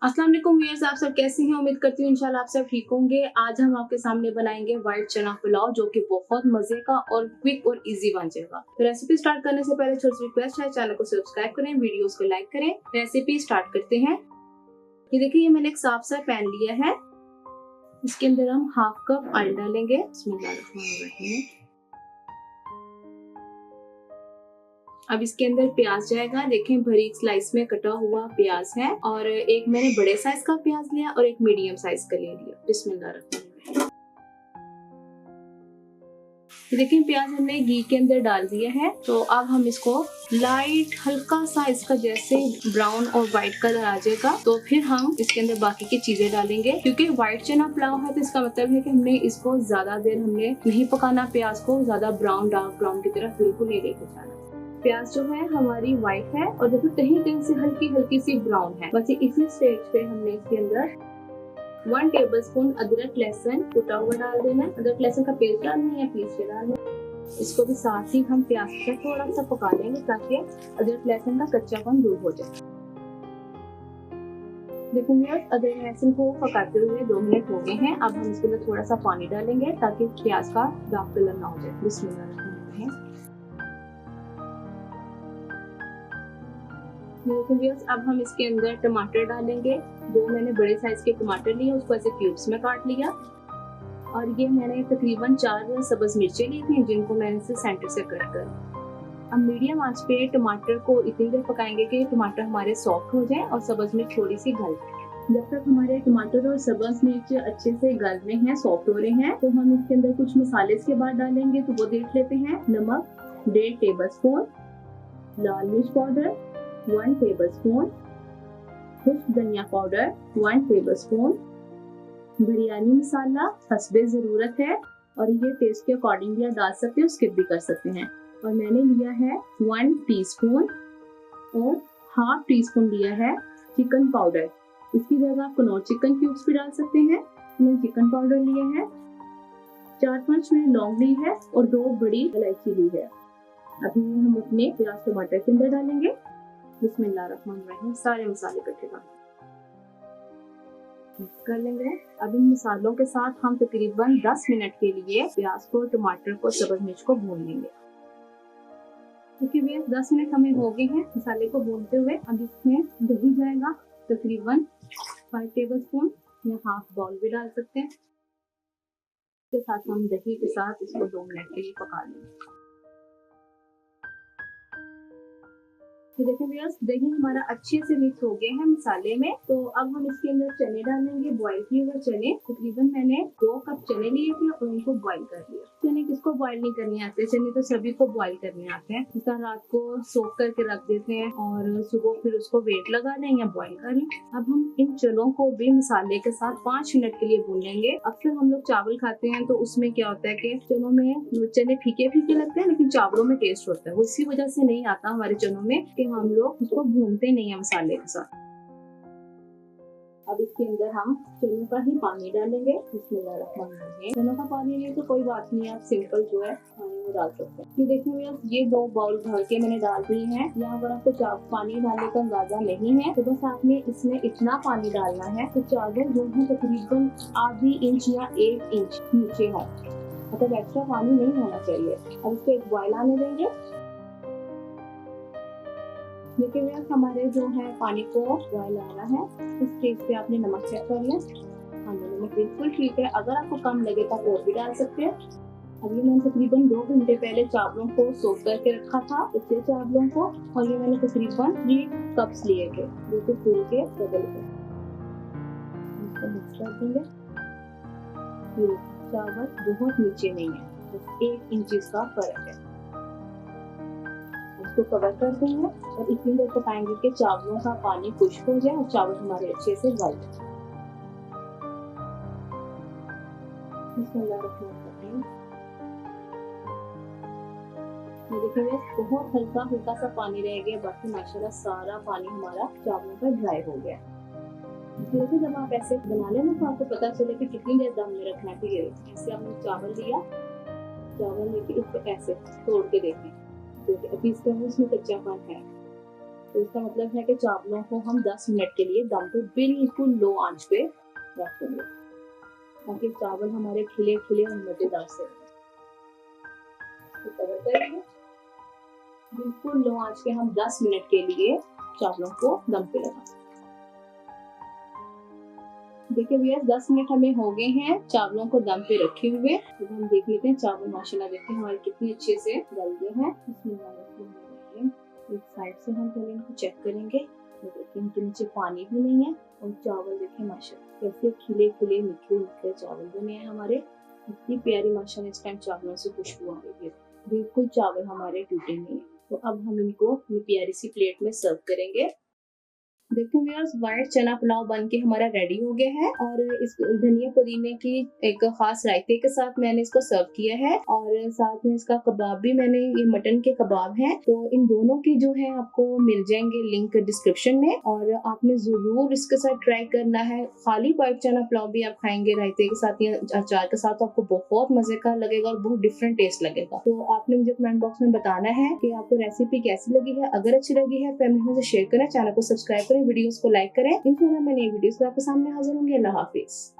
अस्सलाम वालेकुम व्यूअर्स, आप सब कैसे हैं? उम्मीद करती हूँ इंशाल्लाह आप सब ठीक होंगे। आज हम आपके सामने बनाएंगे व्हाइट चना पुलाव, जो कि बहुत मजे का और क्विक और इजी बन जाएगा। तो रेसिपी स्टार्ट करने से पहले छोटी सी रिक्वेस्ट है, चैनल को सब्सक्राइब करें, वीडियोस को लाइक करें। रेसिपी स्टार्ट करते हैं। ये देखिए, ये मैंने एक साफ सा पैन लिया है। इसके अंदर हम हाफ कप ऑयल डालेंगे। बिस्मिल्लाहिर्रहमानिर्रहीम। अब इसके अंदर प्याज जाएगा। देखें, बारीक स्लाइस में कटा हुआ प्याज है, और एक मैंने बड़े साइज का प्याज लिया और एक मीडियम साइज का ले लिया। बिस्मिल्लाहिर्रहमानिर्रहीम। देखिए, प्याज हमने घी के अंदर डाल दिया है। तो अब हम इसको लाइट हल्का सा इसका जैसे ब्राउन और व्हाइट कलर आ जाएगा, तो फिर हम इसके अंदर बाकी की चीजें डालेंगे। क्योंकि व्हाइट चना पुलाव है, तो इसका मतलब है कि हमने इसको ज्यादा देर हमने नहीं पकाना। प्याज को ज्यादा ब्राउन, डार्क ब्राउन की तरफ बिल्कुल नहीं लेके जाना। प्याज जो है हमारी व्हाइट है, और देखो कहीं कहीं से हल्की हल्की सी ब्राउन है। बस इसी स्टेज पे हमने इसके अंदर 1 टेबलस्पून अदरक लहसुन कुटा हुआ डाल देना है। अदरक लहसुन का पेस्ट डालना है, पीस के डालना है। इसको भी साथ ही हम प्याज से थोड़ा सा पका लेंगे, ताकि अदरक लहसुन का कच्चापन दूर हो जाए। देखो व्यूअर्स, अदरक लहसुन को पकाते हुए 2 मिनट हो गए हैं। अब हम इसके अंदर थोड़ा सा पानी डालेंगे, ताकि प्याज का डार्क कलर ना हो जाए। बिस्मिल्लाहिर्रहमानिर्रहीम। अब हम इसके अंदर टमाटर डालेंगे। 2 मैंने बड़े साइज के टमाटर लिए, उसको ऐसे क्यूब्स में काट लिया। और ये मैंने तकरीबन 4 सब्ज मिर्चें ली थी, जिनको मैंने से सेंटर से कट कर। अब मीडियम आंच पे टमाटर को इतनी देर पकाएंगे कि टमाटर हमारे सॉफ्ट हो जाए और सब्ज मिर्च थोड़ी सी गल जाए। जब तक हमारे टमाटर और सब्ज मिर्च अच्छे से गल रहे हैं, सॉफ्ट हो रहे हैं, तो हम इसके अंदर कुछ मसाले इसके बाद डालेंगे। तो वो देख लेते हैं। नमक 1.5 टेबलस्पून, लाल मिर्च पाउडर 1 टेबलस्पून, खुश्क धनिया पाउडर 1 टेबलस्पून, बिरयानी मसाला हस्बे ज़रूरत है, और ये टेस्ट के अकॉर्डिंग भी आप डाल सकते हो, स्किप भी कर सकते हैं। और मैंने लिया है 1 टीस्पून, और हाफ टीस्पून लिया है चिकन पाउडर। इसकी जगह आप कनौर चिकन क्यूब्स भी डाल सकते हैं। मैंने चिकन पाउडर लिया है। 4-5 मैंने लौंग ली है, और 2 बड़ी इलायची ली है। अभी हम अपने प्याज टमाटर के अंदर डालेंगे। बिस्मिल्लाहिर्रहमानिर्रहीम। सारे मसाले इकट्ठे मिक्स कर लेंगे। अब इन मसालों के साथ हम तकरीबन 10 मिनट के लिए प्याज को, टमाटर को, सब्ज मिर्च को भून लेंगे। क्योंकि भैया 10 मिनट हमें हो गए हैं मसाले को भूनते हुए। अब इसमें दही जाएगा तकरीबन 5 टेबलस्पून, या हाफ बाउल भी डाल सकते हैं। इसके साथ हम दही के साथ इसको 2 मिनट के लिए पका लेंगे। तो देखिए व्यूअर्स, दही हमारा अच्छे से मिक्स हो गया है मसाले में। तो अब हम इसके अंदर चने डालेंगे, बॉईल किए हुए चने। तकरीबन मैंने 2 कप चने लिए थे और उनको बॉईल कर लिया। चने किसको बॉईल नहीं करने आते? चने तो सभी को बॉईल करने आते हैं। जिस रात को सोख करके रख देते हैं, और सुबह फिर उसको वेट लगा लें या बॉईल कर लें। अब हम इन चनों को भी मसाले के साथ 5 मिनट के लिए भून लेंगे। अक्सर हम लोग चावल खाते हैं, तो उसमें क्या होता है कि चनों में चने फीके फीके लगते हैं, लेकिन चावलों में टेस्ट होता है। वो इसी वजह से नहीं आता हमारे चनों में कि हम लोग उसको भूनते नहीं है मसाले के साथ। अब इसके अंदर हम चनों का ही पानी डालेंगे। बिस्मिल्लाहिर्रहमानिर्रहीम। चनों का पानी नहीं तो कोई बात नहीं, आप सिंपल जो है पानी में डाल सकते हैं। ये देखिए, ये 2 बाउल भर के मैंने डाल दिए हैं। यहाँ अगर आपको पानी डालने का अंदाजा नहीं है, तो बस आपने इसमें इतना पानी डालना है कि चावल जो है तकरीबन आधी इंच या 1 इंच नीचे हो, मतलब एक्स्ट्रा पानी नहीं होना चाहिए। अब इसको एक बॉयल आने देंगे। लेकिन यार हमारे जो है पानी को बॉयल आ रहा है। इस स्टेज पे आपने नमक चेक कर लिया। हाँ, नमक बिल्कुल ठीक है। अगर आपको कम लगे तो और भी डाल सकते हैं। अभी मैंने तकरीबन 2 घंटे पहले चावलों को सोख करके रखा था, इतने चावलों को, और ये मैंने तकरीबन 3 कप्स लिए थे, जो कि फूल के बदल के इसको मिक्स कर देंगे। ये चावल बहुत नीचे नहीं है, बस 1 इंच का फर्क है। इसको कवर कर देंगे और इतनी देर पकाएंगे कि चावलों का पानी खुश्क हो जाए और चावल हमारे अच्छे से गल जाए। देखिए, बहुत हल्का हल्का सा पानी रह गया, बाकी माशाल्लाह सारा पानी हमारा चावलों का ड्राई हो गया। देखिए, जब आप ऐसे बना लेना तो आपको पता चले कि कितनी देर दम में रखना है। ऐसे आपने चावल लिया, चावल लेके इसको ऐसे तोड़ के देखें। देखिए, अभी इसका उसमें कच्चापन है। तो इसका मतलब है कि चावलों को हम 10 मिनट के लिए दम पे बिल्कुल लो आंच पे रख देंगे ताकि चावल हमारे खिले खिले और मजेदार से कवर करेंगे। बिल्कुल लो आंच पे हम 10 मिनट के लिए चावलों को दम पे लगा। देखिए भैया 10 मिनट हमें हो गए हैं चावलों को दम पे रखे हुए। तो हम देख लेते हैं चावल माशाल्लाह देखिए हमारे कितने अच्छे से गल गए हैं। इसमें एक साइड से हम पहले इनको चेक करेंगे। तो देखिए इनके नीचे पानी भी नहीं है और चावल देखिए माशाल्लाह कैसे खिले खिले निखरे निखरे चावल बने हैं हमारे। इतनी प्यारी माशाल्लाह इस टाइम चावलों से खुशबू आ रही है। बिल्कुल चावल हमारे टूटे नहीं है। तो अब हम इनको अपनी प्यारी सी प्लेट में सर्व करेंगे। देखो व्यूअर्स व्हाइट चना पुलाव बन के हमारा रेडी हो गया है और इस धनिया पुदीने की एक खास रायते के साथ मैंने इसको सर्व किया है और साथ में इसका कबाब भी मैंने ये मटन के कबाब हैं। तो इन दोनों की जो है आपको मिल जाएंगे लिंक डिस्क्रिप्शन में और आपने जरूर इसके साथ ट्राई करना है। खाली व्हाइट चना पुलाव भी आप खाएंगे रायते के साथ या अचार के साथ तो आपको बहुत मजे का लगेगा और बहुत डिफरेंट टेस्ट लगेगा। तो आपने मुझे कमेंट बॉक्स में बताना है कि आपको रेसिपी कैसी लगी है। अगर अच्छी लगी है फैमिली में शेयर करें, चैनल को सब्सक्राइब करें, वीडियोस को लाइक करें। इंशाल्लाह मैं नई वीडियोस आपके सामने हाजिर होंगे। अल्लाह हाफिज।